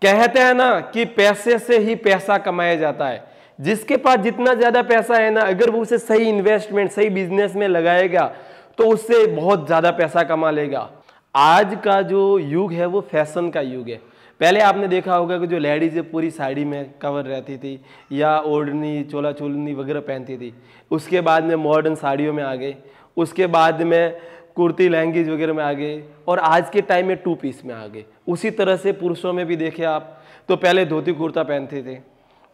कहते हैं ना कि पैसे से ही पैसा कमाया जाता है। जिसके पास जितना ज्यादा पैसा है ना, अगर वो उसे सही इन्वेस्टमेंट, सही बिजनेस में लगाएगा तो उससे बहुत ज्यादा पैसा कमा लेगा। आज का जो युग है वो फैशन का युग है। पहले आपने देखा होगा कि जो लेडीज पूरी साड़ी में कवर रहती थी या ओढ़नी, चोला चोलनी वगैरह पहनती थी, उसके बाद में मॉडर्न साड़ियों में आ गए, उसके बाद में कुर्ती लहंगीज वगैरह में आ गए, और आज के टाइम में 2 पीस में आ गए। उसी तरह से पुरुषों में भी देखे आप तो पहले धोती कुर्ता पहनते थे,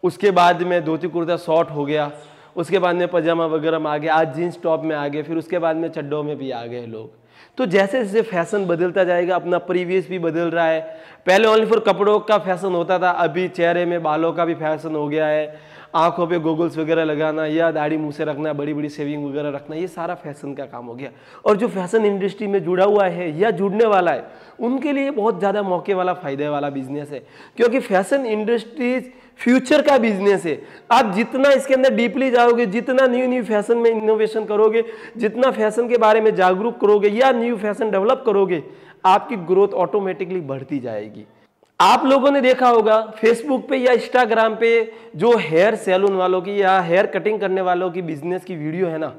उसके बाद में धोती कुर्ता शॉर्ट हो गया, उसके बाद में पजामा वगैरह में आ गया, आज जीन्स टॉप में आ गए, फिर उसके बाद में चड्डों में भी आ गए लोग। तो जैसे जैसे फैशन बदलता जाएगा, अपना परिवेश भी बदल रहा है। पहले ओनली फॉर कपड़ों का फैशन होता था, अभी चेहरे में बालों का भी फैशन हो गया है। आंखों पे गोगल्स वगैरह लगाना या दाढ़ी मुंह से रखना, बड़ी बड़ी शेविंग वगैरह रखना, ये सारा फैशन का काम हो गया। और जो फैशन इंडस्ट्री में जुड़ा हुआ है या जुड़ने वाला है, उनके लिए बहुत ज़्यादा मौके वाला, फायदे वाला बिजनेस है, क्योंकि फैशन इंडस्ट्रीज फ्यूचर का बिजनेस है। आप जितना इसके अंदर डीपली जाओगे, जितना न्यू न्यू फैशन में इनोवेशन करोगे, जितना फैशन के बारे में जागरूक करोगे या न्यू फैशन डेवलप करोगे, आपकी ग्रोथ ऑटोमेटिकली बढ़ती जाएगी। आप लोगों ने देखा होगा फेसबुक पे या इंस्टाग्राम पे जो हेयर सैलून वालों की या हेयर कटिंग करने वालों की बिजनेस की वीडियो है ना,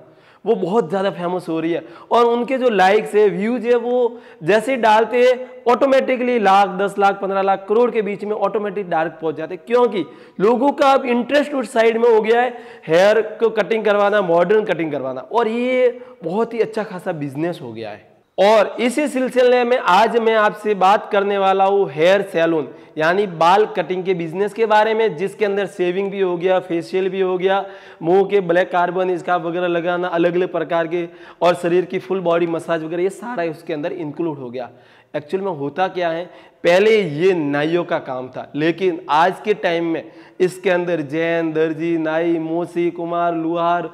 वो बहुत ज़्यादा फेमस हो रही है। और उनके जो लाइक्स है, व्यूज है, वो जैसे ही डालते हैं ऑटोमेटिकली लाख, 10 लाख, 15 लाख, करोड़ के बीच में ऑटोमेटिक डायरेक्ट पहुंच जाते हैं, क्योंकि लोगों का अब इंटरेस्ट उस साइड में हो गया है, हेयर को कटिंग करवाना, मॉडर्न कटिंग करवाना, और ये बहुत ही अच्छा खासा बिजनेस हो गया है। और इसी सिलसिले में आज मैं आपसे बात करने वाला हूँ हेयर सैलून यानी बाल कटिंग के बिजनेस के बारे में, जिसके अंदर शेविंग भी हो गया, फेशियल भी हो गया, मुंह के ब्लैक कार्बन इसका वगैरह लगाना, अलग अलग प्रकार के, और शरीर की फुल बॉडी मसाज वगैरह, ये सारा उसके अंदर इंक्लूड हो गया। एक्चुअल में होता क्या है, पहले ये नाइयों का काम था, लेकिन आज के टाइम में इसके अंदर जैन, दर्जी, नाई, मोसी, कुमार, लुहार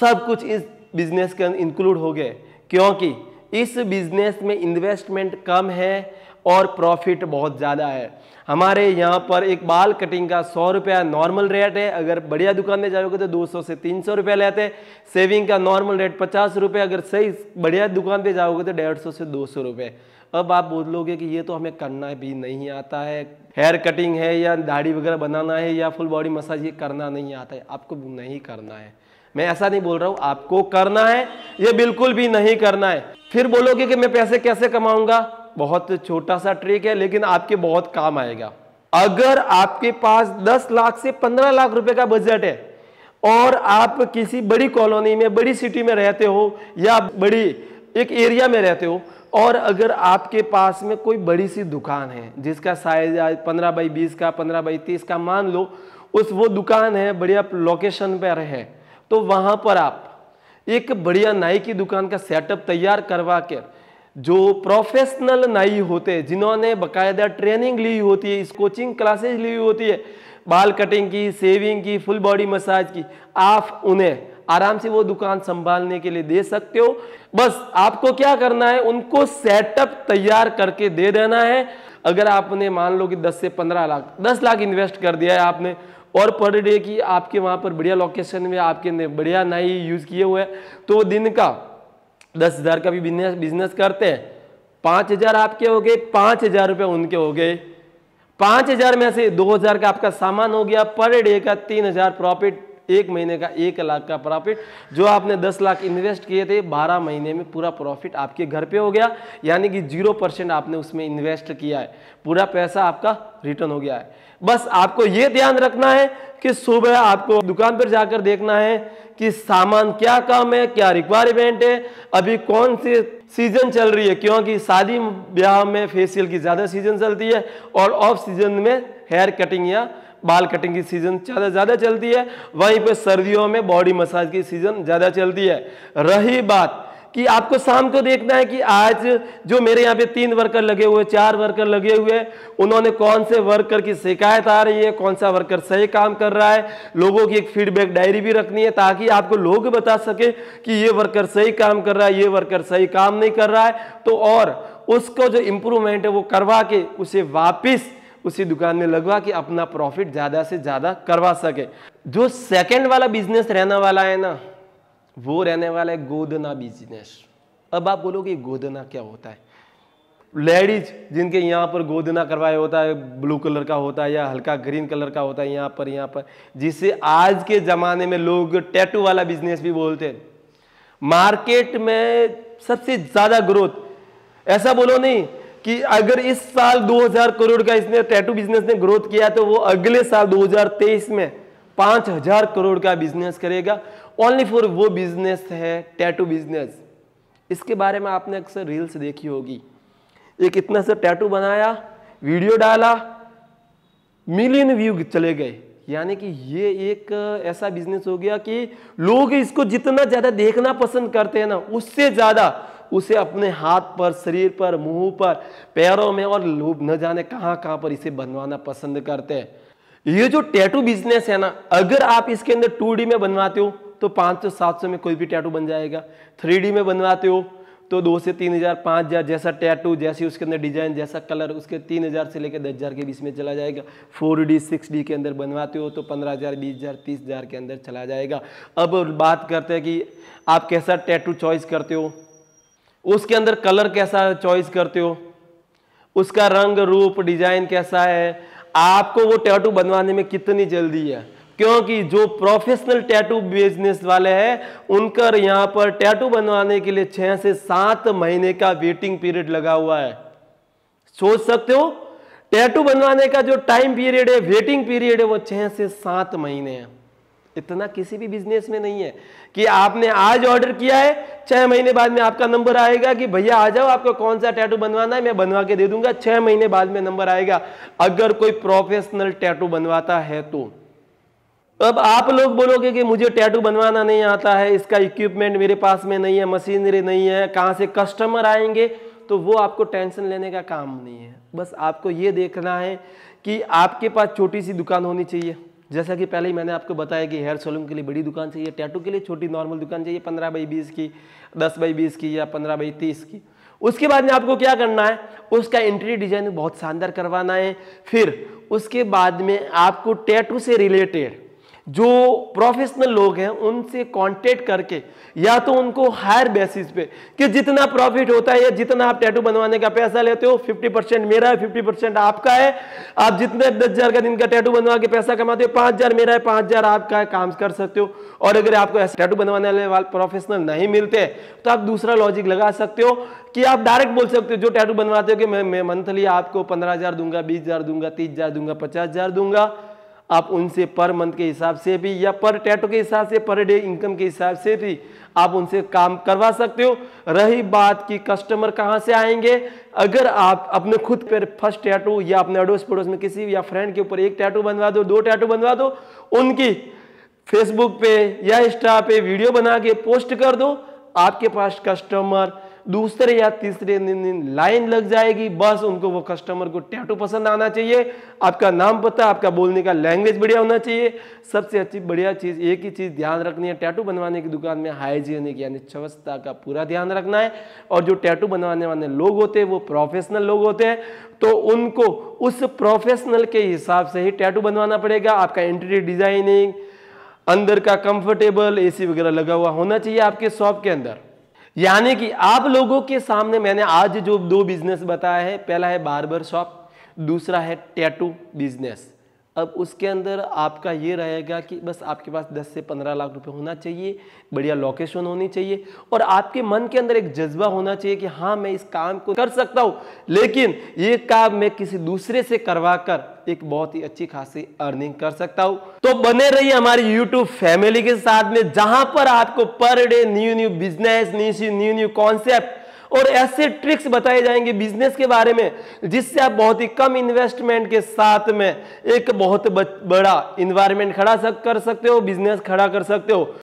सब कुछ इस बिजनेस के अंदर इंक्लूड हो गए, क्योंकि इस बिजनेस में इन्वेस्टमेंट कम है और प्रॉफिट बहुत ज़्यादा है। हमारे यहाँ पर एक बाल कटिंग का 100 रुपया नॉर्मल रेट है, अगर बढ़िया दुकान में जाओगे तो 200 से 300 रुपया लेते हैं। शेविंग का नॉर्मल रेट 50 रुपये, अगर सही बढ़िया दुकान पे जाओगे तो 150 से 200 रुपये। अब आप बोलोगे कि ये तो हमें करना भी नहीं आता है, हेयर कटिंग है या दाढ़ी वगैरह बनाना है या फुल बॉडी मसाज, ये करना नहीं आता है। आपको नहीं करना है, मैं ऐसा नहीं बोल रहा हूँ, आपको करना है, ये बिल्कुल भी नहीं करना है। फिर बोलोगे कि मैं पैसे कैसे कमाऊंगा, बहुत छोटा सा ट्रिक है लेकिन आपके बहुत काम आएगा। अगर आपके पास 10 लाख से 15 लाख रुपए का बजट है और आप किसी बड़ी कॉलोनी में, बड़ी सिटी में रहते हो या बड़ी एक एरिया में रहते हो, और अगर आपके पास में कोई बड़ी सी दुकान है जिसका साइज 15 बाई 20 का, 15 बाई 30 का, मान लो वो दुकान है, बढ़िया लोकेशन पर है, तो वहां पर आप एक बढ़िया नाई की दुकान का सेटअप तैयार करवा के, जो प्रोफेशनल नाई होते हैं, जिन्होंने बकायदा ट्रेनिंग ली होती है, इस कोचिंग क्लासेज ली होती है, बाल कटिंग की, शेविंग की, फुल बॉडी मसाज की, आप उन्हें आराम से वो दुकान संभालने के लिए दे सकते हो। बस आपको क्या करना है, उनको सेटअप तैयार करके दे देना है। अगर आपने मान लो कि 10 से 15 लाख, 10 लाख इन्वेस्ट कर दिया है आपने, और पर डे की आपके वहां पर बढ़िया लोकेशन में आपके बढ़िया नाई यूज किए हुए हैं, तो दिन का 10,000 का भी बिजनेस करते हैं, 5,000 आपके हो गए, 5,000 रुपये उनके हो गए। 5,000 में से 2,000 का आपका सामान हो गया, पर डे का 3,000 प्रॉफिट, एक महीने का 1 लाख का प्रॉफिट। जो आपने 10 लाख इन्वेस्ट किए थे, 12 महीने में पूरा प्रॉफिट आपके घर पे हो गया, यानी कि 0% आपने उसमें इन्वेस्ट किया है, पूरा पैसा आपका रिटर्न हो गया है। बस आपको ये ध्यान रखना है कि सुबह आपको दुकान पर जाकर देखना है कि सामान क्या कम है, क्या रिक्वायरमेंट है, अभी कौन सी सीजन चल रही है, क्योंकि शादी ब्याह में फेशियल की ज्यादा सीजन चलती है और ऑफ सीजन में हेयर कटिंग या बाल कटिंग की सीजन ज्यादा चलती है, वहीं पे सर्दियों में बॉडी मसाज की सीजन ज्यादा चलती है। रही बात कि आपको शाम को देखना है कि आज जो मेरे यहाँ पे 3 वर्कर लगे हुए, 4 वर्कर लगे हुए, उन्होंने कौन से वर्कर की शिकायत आ रही है, कौन सा वर्कर सही काम कर रहा है, लोगों की एक फीडबैक डायरी भी रखनी है, ताकि आपको लोग बता सके कि ये वर्कर सही काम कर रहा है, ये वर्कर सही काम नहीं कर रहा है, तो और उसको जो इंप्रूवमेंट है वो करवा के उसे वापिस उसी दुकान में लगवा के अपना प्रॉफिट ज्यादा से ज्यादा करवा सके। जो सेकंड वाला बिजनेस रहने वाला है ना, वो रहने वाला है गोदना बिजनेस। अब आप बोलोगे गोदना क्या होता है? लेडीज जिनके यहाँ पर गोदना करवाया होता है, ब्लू कलर का होता है या हल्का ग्रीन कलर का होता है यहाँ पर, जिसे आज के ज़माने में लोग टैटू वाला बिजनेस भी बोलते हैं। मार्केट में सबसे ज़्यादा ग्रोथ, ऐसा बोलो नहीं कि अगर इस साल 2000 करोड़ का इसने टैटू बिजनेस ने ग्रोथ किया तो वो अगले साल 2023 में 5000 करोड़ का बिजनेस करेगा। ओनली फॉर वो बिजनेस है टैटू बिजनेस। इसके बारे में आपने अक्सर रील्स देखी होगी, एक इतना सा टैटू बनाया, वीडियो डाला, मिलियन व्यू चले गए। यानी कि ये एक ऐसा बिजनेस हो गया कि लोग इसको जितना ज्यादा देखना पसंद करते हैं ना, उससे ज्यादा उसे अपने हाथ पर, शरीर पर, मुंह पर, पैरों में और लोग न जाने कहां कहां पर इसे बनवाना पसंद करते हैं। ये जो टैटू बिजनेस है ना, अगर आप इसके अंदर 2D में बनवाते हो तो 500-700 में कोई भी टैटू बन जाएगा। 3D में बनवाते हो तो 2 से 3000, 5000, जैसा टैटू, जैसी उसके अंदर डिजाइन, जैसा कलर, उसके 3000 से लेकर 10,000 के बीच में चला जाएगा। 4D 6D के अंदर बनवाते हो तो 15,000, 20,000, 30,000 के अंदर चला जाएगा। अब बात करते हैं कि आप कैसा टैटू चॉइस करते हो, उसके अंदर कलर कैसा चॉइस करते हो, उसका रंग रूप डिजाइन कैसा है, आपको वो टैटू बनवाने में कितनी जल्दी है। क्योंकि जो प्रोफेशनल टैटू बिजनेस वाले हैं उनका यहाँ पर टैटू बनवाने के लिए 6 से 7 महीने का वेटिंग पीरियड लगा हुआ है। सोच सकते हो, टैटू बनवाने का जो टाइम पीरियड है, वेटिंग पीरियड है, वो 6 से 7 महीने है। इतना किसी भी बिजनेस में नहीं है कि आपने आज ऑर्डर किया है, 6 महीने बाद में आपका नंबर आएगा कि भैया आ जाओ, आपको कौन सा टैटू बनवाना है, मैं बनवा के दे दूंगा। 6 महीने बाद में नंबर आएगा अगर कोई प्रोफेशनल टैटू बनवाता है तो। अब आप लोग बोलोगे कि मुझे टैटू बनवाना नहीं आता है, इसका इक्विपमेंट मेरे पास में नहीं है, मशीनरी नहीं है, कहाँ से कस्टमर आएंगे, तो वो आपको टेंशन लेने का काम नहीं है। बस आपको ये देखना है कि आपके पास छोटी सी दुकान होनी चाहिए। जैसा कि पहले ही मैंने आपको बताया कि हेयर सैलून के लिए बड़ी दुकान चाहिए, टैटू के लिए छोटी नॉर्मल दुकान चाहिए, 15x20 की, 10x20 की या 15x30 की। उसके बाद में आपको क्या करना है, उसका इंटीरियर डिजाइन बहुत शानदार करवाना है। फिर उसके बाद में आपको टैटू से रिलेटेड जो प्रोफेशनल लोग हैं उनसे कांटेक्ट करके, या तो उनको हायर बेसिस पे कि जितना प्रॉफिट होता है या जितना आप टैटू बनवाने का पैसा लेते हो, 50% मेरा है, 50% आपका है। आप जितने 10,000 का दिन का टैटू बनवा के पैसा कमाते हो, 5,000 मेरा है, 5,000 आपका है, काम कर सकते हो। और अगर आपको ऐसे टैटू बनवाने वाले प्रोफेशनल नहीं मिलते तो आप दूसरा लॉजिक लगा सकते हो कि आप डायरेक्ट बोल सकते हो जो टैटू बनवाते हो कि मैं मंथली आपको 15,000 दूंगा, 20,000 दूंगा, 30,000 दूंगा, 50,000 दूंगा। आप उनसे पर मंथ के हिसाब से भी या पर टैटू के हिसाब से, पर डे इनकम के हिसाब से भी आप उनसे काम करवा सकते हो। रही बात कि कस्टमर कहां से आएंगे, अगर आप अपने खुद पर फर्स्ट टैटू या अपने अड़ोस पड़ोस में किसी या फ्रेंड के ऊपर 1 टैटू बनवा दो, 2 टैटू बनवा दो, उनकी फेसबुक पे या इंस्टा पे वीडियो बना के पोस्ट कर दो, आपके पास कस्टमर दूसरे या तीसरे दिन लाइन लग जाएगी। बस उनको वो कस्टमर को टैटू पसंद आना चाहिए, आपका नाम पता, आपका बोलने का लैंग्वेज बढ़िया होना चाहिए। सबसे अच्छी बढ़िया चीज, एक ही चीज ध्यान रखनी है, टैटू बनवाने की दुकान में हाइजीनिक यानी स्वच्छता का पूरा ध्यान रखना है। और जो टैटू बनवाने वाले लोग होते हैं वो प्रोफेशनल लोग होते हैं, तो उनको उस प्रोफेशनल के हिसाब से ही टैटू बनवाना पड़ेगा। आपका इंटीरियर डिजाइनिंग, अंदर का कंफर्टेबल एसी वगैरह लगा हुआ होना चाहिए आपके शॉप के अंदर। यानी कि आप लोगों के सामने मैंने आज जो 2 बिजनेस बताया है, पहला है बार्बर शॉप, दूसरा है टैटू बिजनेस। अब उसके अंदर आपका ये रहेगा कि बस आपके पास 10 से 15 लाख रुपए होना चाहिए, बढ़िया लोकेशन होनी चाहिए और आपके मन के अंदर एक जज्बा होना चाहिए कि हाँ मैं इस काम को कर सकता हूँ, लेकिन ये काम मैं किसी दूसरे से करवा कर एक बहुत ही अच्छी खासी अर्निंग कर सकता हूँ। तो बने रहिए हमारी YouTube फैमिली के साथ में, जहां पर आपको per day new business, new concept और ऐसे ट्रिक्स बताए जाएंगे बिजनेस के बारे में, जिससे आप बहुत ही कम इन्वेस्टमेंट के साथ में एक बहुत बड़ा इन्वायरमेंट खड़ा कर सकते हो, बिजनेस खड़ा कर सकते हो।